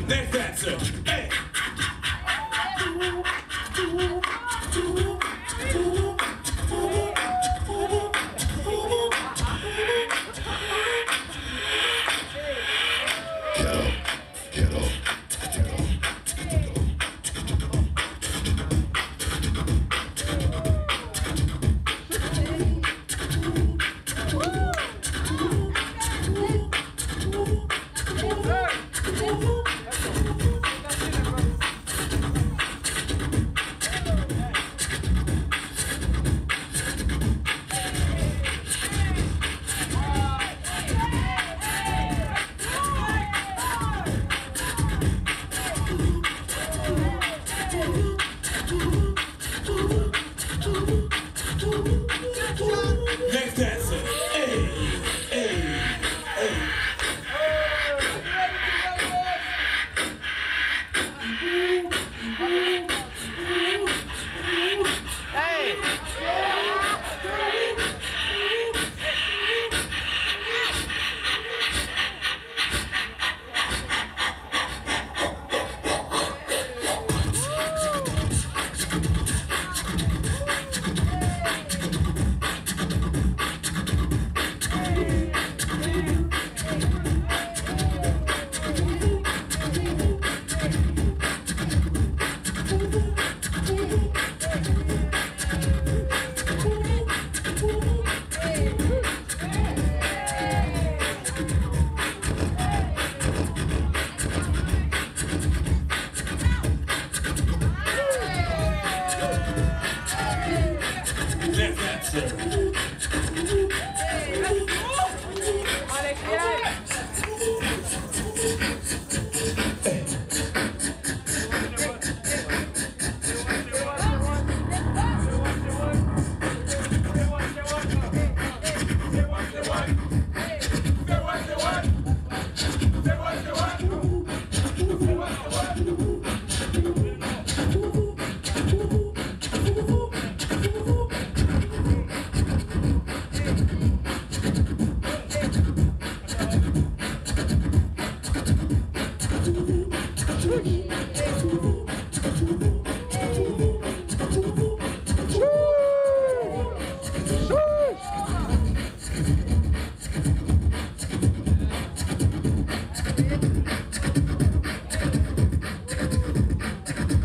Next answer. Hey. Next answer. Hey, hey, hey.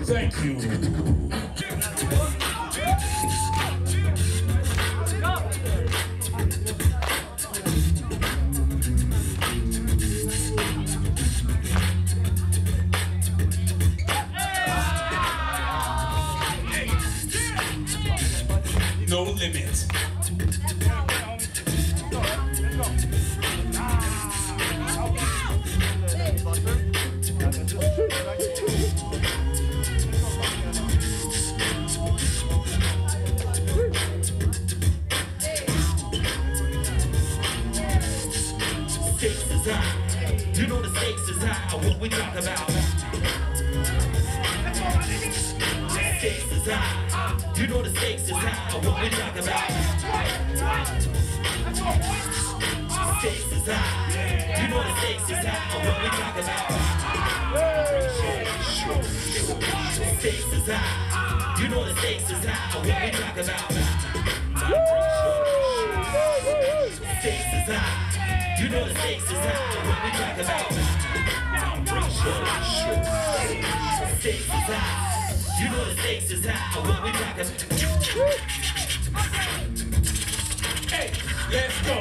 Thank you. No limit. Stakes is high. You know the stakes is high. What we talk about? Stakes is high. You know the stakes is high. What we talk about? Stakes is high. You know the stakes is high. What we talk about? Stakes is high. You know the stakes is high. What we talk about? Stakes is high. You know the stakes is high. What we talk about? Stakes is high. You know the stakes is high. What we talk about? Hey, let's go.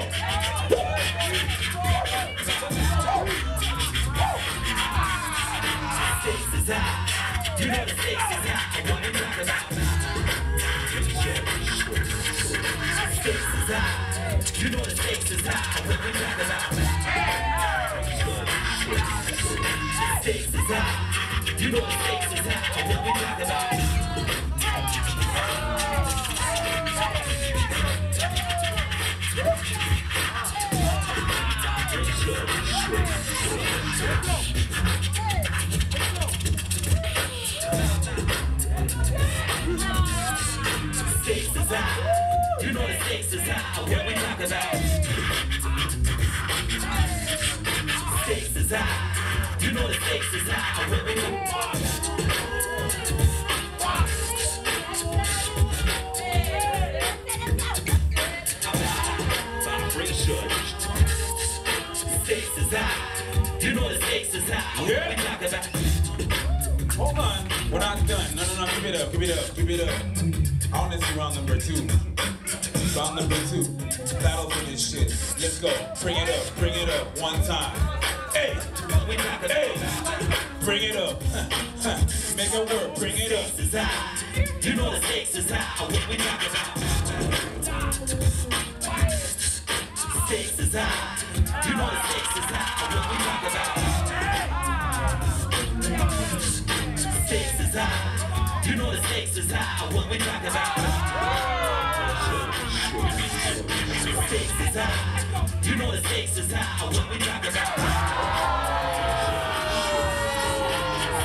Stakes is high. You know the stakes is high. What we talk about? Stakes is high. You know the stakes is high. What we talk about? Stakes is high. You know the stakes is high. What we talk about? Stakes is high. You know the stakes is high. What we talk about? Stakes is high. You know the stakes is high. What we talk about? Stakes is high. You know the stakes is high. What we talk about? Hold on, we're not done. No, give it up, give it up, give it up. I want to see round number 2. Round number 2. Battle for this shit. Let's go. Bring it up one time. Hey, hey, bring it up. Make it work, bring it up. Stakes is high. You know the stakes is high. What we talk about? Stakes is high. You know the stakes is high. What we talk about? Stakes is high. You know the stakes is high. What we talk about? Stakes is high. You know the stakes is high. What we talk about?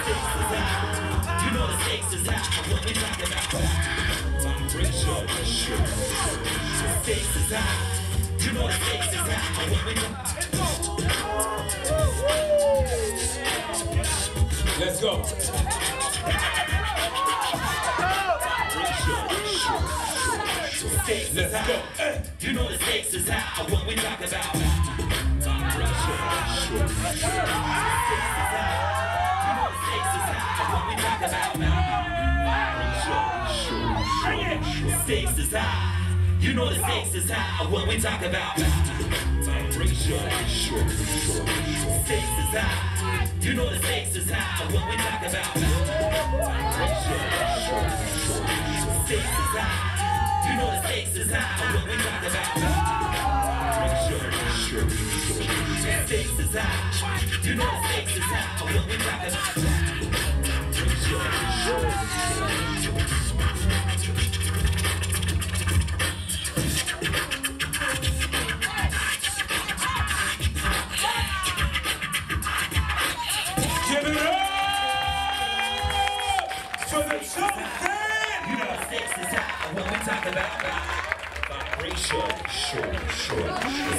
Stakes is high. You know the stakes is high. What we talk about? Stakes is high. You know the stakes is high. What we talk about? Let's go. Stakes is high. You know the stakes is high. What we talk about? Stakes is high. You know the stakes is high. What we talk about? Stakes is high. You know the stakes is high. What we talk about? Stakes is high. You know the stakes is high. What we talk about? Stakes is high. You know the stakes is high. What we talk about? Give it up for the champion! You know the stakes is high. What we talk about? Vibration.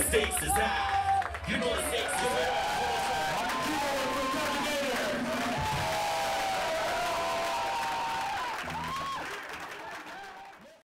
Stakes is high. You know the stakes is high.